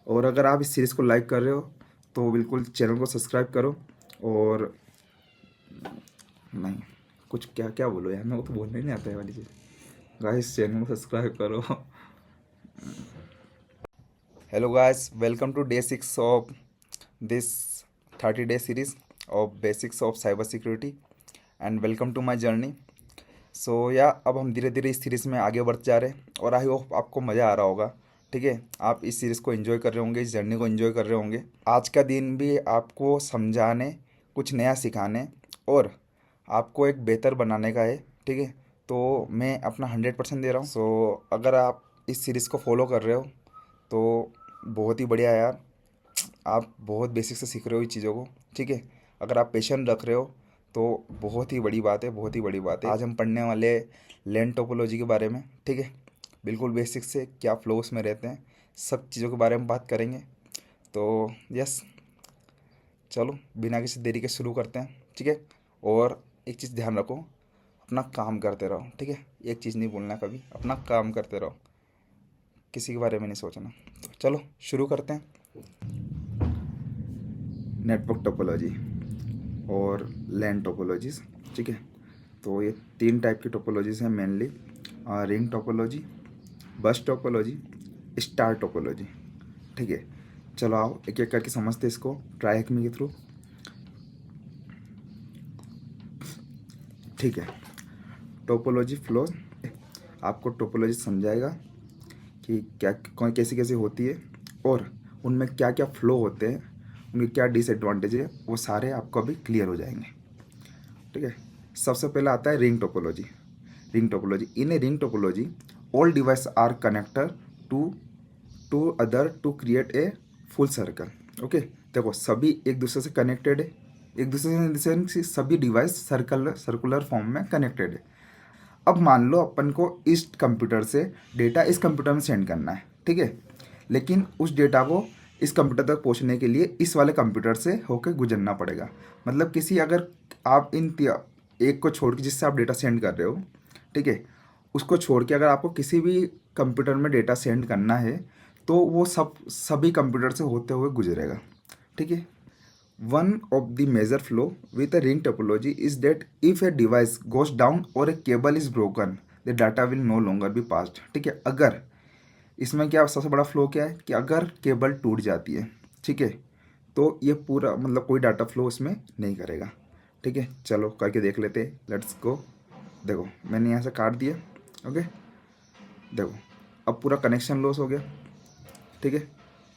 और अगर आप इस सीरीज़ को लाइक कर रहे हो तो बिल्कुल चैनल को सब्सक्राइब करो। और नहीं, कुछ क्या क्या बोलो यार, मेरे को तो बोलना ही नहीं आता है वाली चीज़। गाइस चैनल को सब्सक्राइब करो। Hello guys, welcome to day 6 of this 30 day series of basics of cyber security and welcome to my journey. So या अब हम धीरे धीरे इस सीरीज़ में आगे बढ़ते जा रहे हैं और आई होप आपको मज़ा आ रहा होगा। ठीक है, आप इस सीरीज़ को एंजॉय कर रहे होंगे, इस जर्नी को एंजॉय कर रहे होंगे। आज का दिन भी आपको समझाने, कुछ नया सिखाने और आपको एक बेहतर बनाने का है। ठीक है, तो मैं अपना 100% दे रहा हूँ। सो अगर आप इस सीरीज़ को फॉलो कर रहे हो तो बहुत ही बढ़िया है यार, आप बहुत बेसिक से सीख रहे हो इस चीज़ों को। ठीक है, अगर आप पेशेंस रख रहे हो तो बहुत ही बड़ी बात है, बहुत ही बड़ी बात है। आज हम पढ़ने वाले लैंड टोपोलॉजी के बारे में। ठीक है, बिल्कुल बेसिक से क्या फ्लोस में रहते हैं, सब चीज़ों के बारे में बात करेंगे। तो यस, चलो बिना किसी देरी के शुरू करते हैं। ठीक है, और एक चीज़ ध्यान रखो, अपना काम करते रहो। ठीक है, एक चीज़ नहीं भूलना कभी, अपना काम करते रहो, किसी के बारे में नहीं सोचना। तो चलो शुरू करते हैं। नेटवर्क टोपोलॉजी और लैंड टोपोलॉजीज़। ठीक है, तो ये 3 टाइप की टोपोलॉजीज़ हैं मेनली: रिंग टोपोलॉजी, बस टोपोलॉजी, स्टार टोपोलॉजी। ठीक है, चलो आओ एक एक करके समझते हैं इसको ट्राई हैक के थ्रू। ठीक है, टोपोलॉजी फ्लो आपको टोपोलॉजी समझाएगा कि क्या कौन कैसी कैसी होती है और उनमें क्या क्या फ्लो होते हैं, उनके क्या डिसएडवांटेज है, वो सारे आपको अभी क्लियर हो जाएंगे। ठीक है, सबसे पहले आता है ring topology. Ring topology, in a ring topology all device are connector to to other to create a full circle. Okay, देखो सभी एक दूसरे से कनेक्टेड है, एक दूसरे से इन द सेंस कि सभी डिवाइस सर्कुलर फॉर्म में कनेक्टेड है। अब मान लो अपन को इस कंप्यूटर से डेटा इस कंप्यूटर में सेंड करना है। ठीक है, लेकिन उस डेटा को इस कंप्यूटर तक पहुंचने के लिए इस वाले कंप्यूटर से होकर गुजरना पड़ेगा। मतलब किसी अगर आप एक को छोड़ के जिससे आप डेटा सेंड कर रहे हो, ठीक है, उसको छोड़ के अगर आपको किसी भी कंप्यूटर में डेटा सेंड करना है तो वो सभी कंप्यूटर से होते हुए गुजरेगा। ठीक है, one of the major flow with a ring topology is that if a device goes down or a cable is broken, the data will no longer be passed। ठीक है, अगर इसमें क्या सबसे बड़ा फ्लो क्या है कि अगर केबल टूट जाती है, ठीक है, तो ये पूरा मतलब कोई डाटा फ्लो इसमें नहीं करेगा। ठीक है, चलो करके देख लेते हैं, लेट्स गो। देखो मैंने यहाँ से काट दिया। ओके, देखो अब पूरा कनेक्शन लॉस हो गया। ठीक है,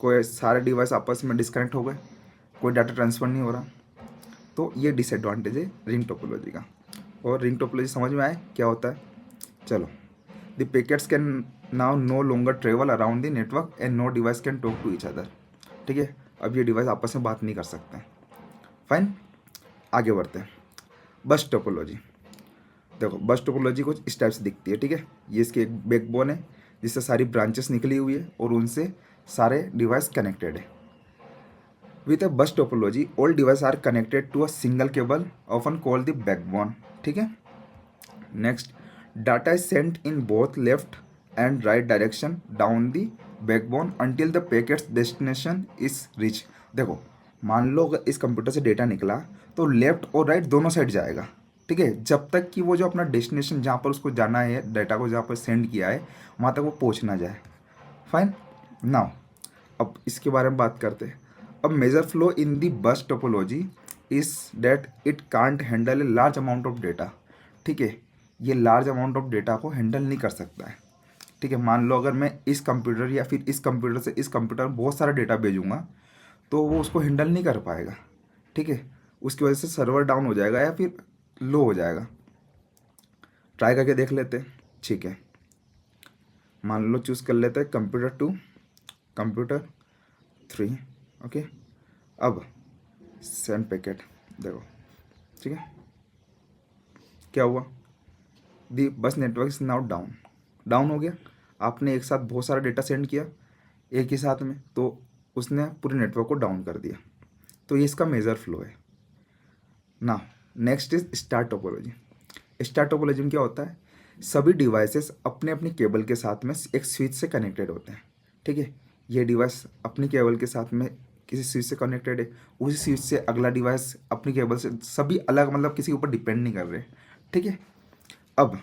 कोई सारे डिवाइस आपस में डिस्कनेक्ट हो गए, कोई डाटा ट्रांसफ़र नहीं हो रहा। तो ये डिसएडवांटेज है रिंग टोपोलॉजी का। और रिंग टोपोलॉजी समझ में आए क्या होता है? चलो, the packets can now no longer travel around the network and no device can talk to each other. ठीक है, अब ये डिवाइस आपस में बात नहीं कर सकते हैं। फाइन, आगे बढ़ते हैं। बस टोपोलॉजी, देखो बस टोपोलॉजी कुछ इस टाइप से दिखती है। ठीक है, ये इसकी एक बैकबोन है जिससे सारी ब्रांचेस निकली हुई है और उनसे सारे डिवाइस कनेक्टेड है। With a bus topology, all devices are connected to a single cable, often called the backbone. ठीक है, next, data is sent in both left and right direction down the backbone until the packet's destination is reached। देखो मान लो अगर इस computer से data निकला तो left और राइट दोनों साइड जाएगा। ठीक है, जब तक कि वो जो अपना डेस्टिनेशन जहाँ पर उसको जाना है, डाटा को जहाँ पर सेंड किया है वहाँ तक वो पहुँच ना जाए। फाइन, नाउ अब इसके बारे में बात करते हैं। अब major flow in the bus topology is that it can't handle a large amount of data. ठीक है, ये लार्ज अमाउंट ऑफ डेटा को हैंडल नहीं कर सकता है। ठीक है, मान लो अगर मैं इस कंप्यूटर या फिर इस कंप्यूटर से इस कंप्यूटर में बहुत सारा डेटा भेजूँगा तो वो उसको हैंडल नहीं कर पाएगा। ठीक है, उसकी वजह से सर्वर डाउन हो जाएगा या फिर लो हो जाएगा। ट्राई करके देख लेते हैं। ठीक है, मान लो चूज़ कर लेते हैं कंप्यूटर 2, कंप्यूटर 3। ओके, अब सेंड पैकेट, देखो ठीक है क्या हुआ, दी बस network is now down. Down हो गया, आपने एक साथ बहुत सारा डेटा सेंड किया एक ही साथ में, तो उसने पूरे नेटवर्क को डाउन कर दिया। तो ये इसका मेजर फ्लो है ना। Next is star topology. Star topology में क्या होता है, सभी डिवाइसेस अपने अपने केबल के साथ में एक स्विच से कनेक्टेड होते हैं। ठीक है, ये डिवाइस अपनी केबल के साथ में किसी स्विच से कनेक्टेड है, उसी स्विच से अगला डिवाइस अपनी केबल से, सभी अलग, मतलब किसी के ऊपर डिपेंड नहीं कर रहे, ठीक है। अब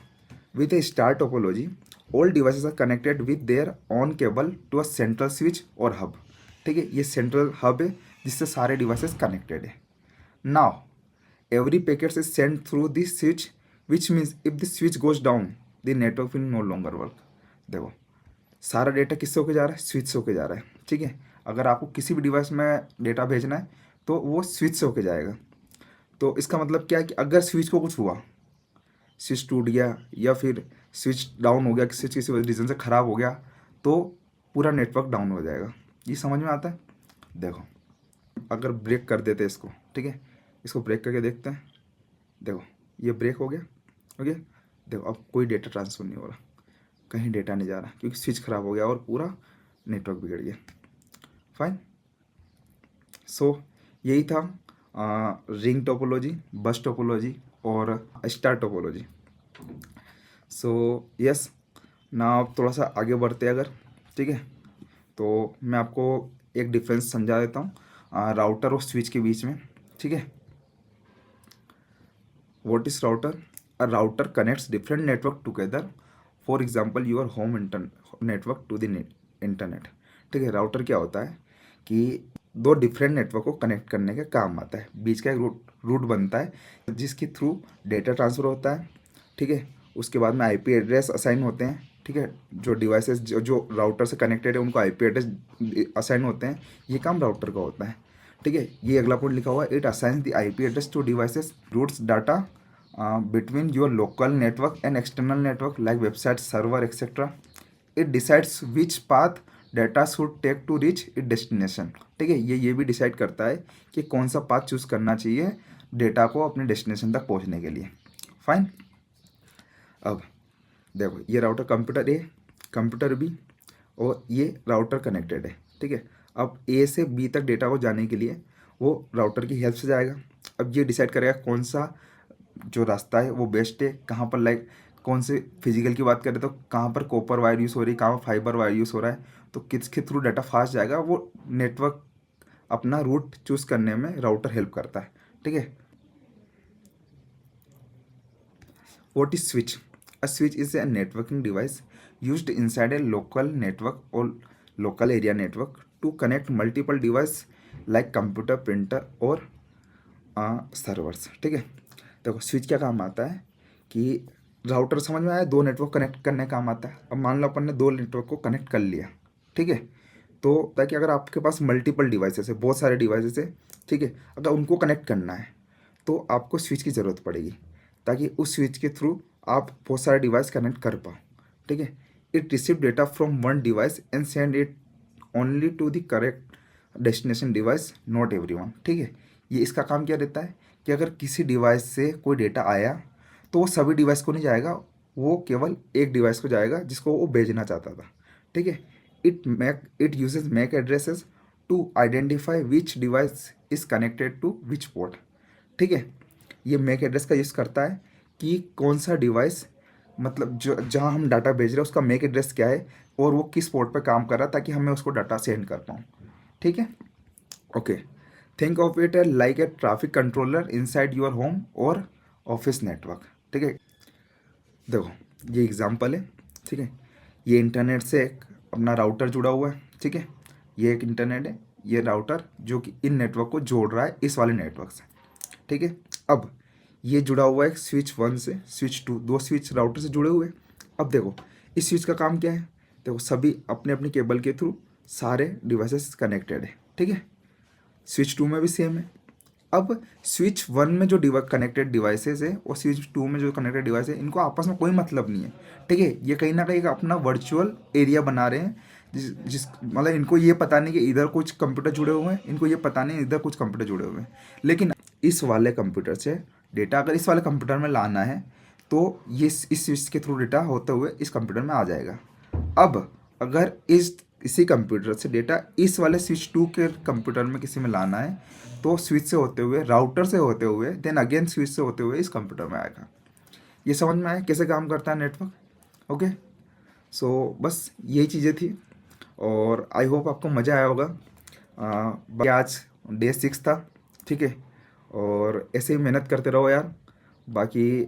with a star topology all devices are connected with their own cable to a central switch और हब, ठीक है। ये सेंट्रल हब है जिससे सारे डिवाइसेस कनेक्टेड है। Now every packet is sent through this switch, which means if the switch goes down the network will no longer work। देखो सारा डेटा किससे होके जा रहा है, स्विच से होके जा रहा है, ठीक है। अगर आपको किसी भी डिवाइस में डेटा भेजना है तो वो स्विच से होके जाएगा। तो इसका मतलब क्या है कि अगर स्विच को कुछ हुआ, स्विच टूट गया या फिर स्विच डाउन हो गया, स्विच किसी रीज़न से ख़राब हो गया, तो पूरा नेटवर्क डाउन हो जाएगा। ये समझ में आता है। देखो अगर ब्रेक कर देते इसको, ठीक है, इसको ब्रेक करके देखते हैं। देखो ये ब्रेक हो गया, ओके। देखो अब कोई डेटा ट्रांसफ़र नहीं हो रहा, कहीं डेटा नहीं जा रहा क्योंकि स्विच ख़राब हो गया और पूरा नेटवर्क बिगड़ गया। फाइन। सो यही था रिंग टोपोलॉजी, बस टोपोलॉजी और स्टार टोपोलॉजी। सो यस, ना आप थोड़ा सा आगे बढ़ते हैं अगर, ठीक है, तो मैं आपको एक डिफरेंस समझा देता हूँ राउटर और स्विच के बीच में, ठीक है। What is router? A router connects different network together. For example, your home network to the internet। ठीक है, राउटर क्या होता है कि दो डिफरेंट नेटवर्क को कनेक्ट करने का काम आता है। बीच का एक रूट बनता है जिसके थ्रू डेटा ट्रांसफ़र होता है, ठीक है। उसके बाद में आईपी एड्रेस असाइन होते हैं, ठीक है। जो डिवाइसेस जो राउटर से कनेक्टेड है उनको आईपी एड्रेस असाइन होते हैं। ये काम राउटर का होता है, ठीक है। ये अगला पॉइंट लिखा हुआ है, it assigns the IP address to devices, routes data between your local network and external network like website server etc। it decides which path data should take to reach its destination। ठीक है, ये भी decide करता है कि कौन सा path choose करना चाहिए डेटा को अपने डेस्टिनेशन तक पहुंचने के लिए। फाइन। अब देखो ये राउटर कंप्यूटर ए, कंप्यूटर बी, और ये राउटर कनेक्टेड है, ठीक है। अब ए से बी तक डेटा को जाने के लिए वो राउटर की हेल्प से जाएगा। अब ये डिसाइड करेगा कौन सा जो रास्ता है वो बेस्ट है, कहाँ पर लाइक कौन से फिजिकल की बात करें तो कहाँ पर कॉपर वायर यूज़ हो रही है, कहाँ पर फाइबर वायर यूज़ हो रहा है, तो किसके थ्रू डाटा फास्ट जाएगा, वो नेटवर्क अपना रूट चूज़ करने में राउटर हेल्प करता है, ठीक है। What is switch? A switch is a networking device used inside a local network और local area network to connect multiple devices like computer, printer और सर्वर्स, ठीक है। देखो स्विच क्या काम आता है कि राउटर समझ में आया, दो नेटवर्क कनेक्ट करने का काम आता है। अब मान लो अपन ने दो नेटवर्क को कनेक्ट कर लिया, ठीक है, तो ताकि अगर आपके पास मल्टीपल डिवाइसेस है, बहुत सारे डिवाइसेस है, ठीक है, अगर उनको कनेक्ट करना है तो आपको स्विच की ज़रूरत पड़ेगी ताकि उस स्विच के थ्रू आप बहुत सारे डिवाइस कनेक्ट कर पाओ, ठीक है। It receive data from one device and send it only to the correct destination device, not everyone, ठीक है। ये इसका काम क्या रहता है कि अगर किसी डिवाइस से कोई डेटा आया तो वो सभी डिवाइस को नहीं जाएगा, वो केवल एक डिवाइस को जाएगा जिसको वो भेजना चाहता था, ठीक है। It uses MAC addresses to identify which device is connected to which port, ठीक है। ये मैक एड्रेस का यूज़ करता है कि कौन सा डिवाइस, मतलब जो जहाँ हम डाटा भेज रहे हैं उसका मैक एड्रेस क्या है और वो किस पोर्ट पर काम कर रहा है ताकि हमें उसको डाटा सेंड कर पाऊँ, ठीक है। Okay, think of it like a traffic controller inside your home और ऑफिस नेटवर्क, ठीक है। देखो ये एग्जांपल है, ठीक है। ये इंटरनेट से एक अपना राउटर जुड़ा हुआ है, ठीक है। ये एक इंटरनेट है, ये राउटर जो कि इन नेटवर्क को जोड़ रहा है इस वाले नेटवर्क से, ठीक है। अब ये जुड़ा हुआ है स्विच 1 से स्विच 2, दो स्विच राउटर से जुड़े हुए। अब देखो इस स्विच का काम क्या है, देखो सभी अपने अपने केबल के थ्रू सारे डिवाइसेस कनेक्टेड है, ठीक है। स्विच 2 में भी सेम है। अब स्विच 1 में जो कनेक्टेड डिवाइसेस है और स्विच 2 में जो कनेक्टेड डिवाइस है, इनको आपस में कोई मतलब नहीं है, ठीक है। ये कहीं ना कहीं अपना वर्चुअल एरिया बना रहे हैं, जिस मतलब इनको ये पता नहीं कि इधर कुछ कंप्यूटर जुड़े हुए हैं, इनको ये पता नहीं इधर कुछ कंप्यूटर जुड़े हुए हैं, लेकिन इस वाले कंप्यूटर से डेटा अगर इस वाले कंप्यूटर में लाना है तो ये इस स्विच के थ्रू डेटा होते हुए इस कंप्यूटर में आ जाएगा। अब अगर इसी कंप्यूटर से डेटा इस वाले स्विच 2 के कंप्यूटर में किसी में लाना है तो स्विच से होते हुए, राउटर से होते हुए, देन अगेन स्विच से होते हुए इस कंप्यूटर में आएगा। ये समझ में आया कैसे काम करता है नेटवर्क? ओके, सो बस यही चीज़ें थी और आई होप आपको मज़ा आया होगा। बाकी आज डे 6 था, ठीक है। और ऐसे ही मेहनत करते रहो यार। बाकी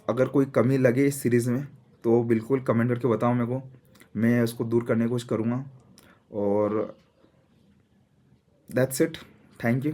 अगर कोई कमी लगे इस सीरीज़ में तो बिल्कुल कमेंट करके बताओ मेरे को, मैं उसको दूर करने की कोशिश करूँगा। और दैट्स इट, थैंक यू।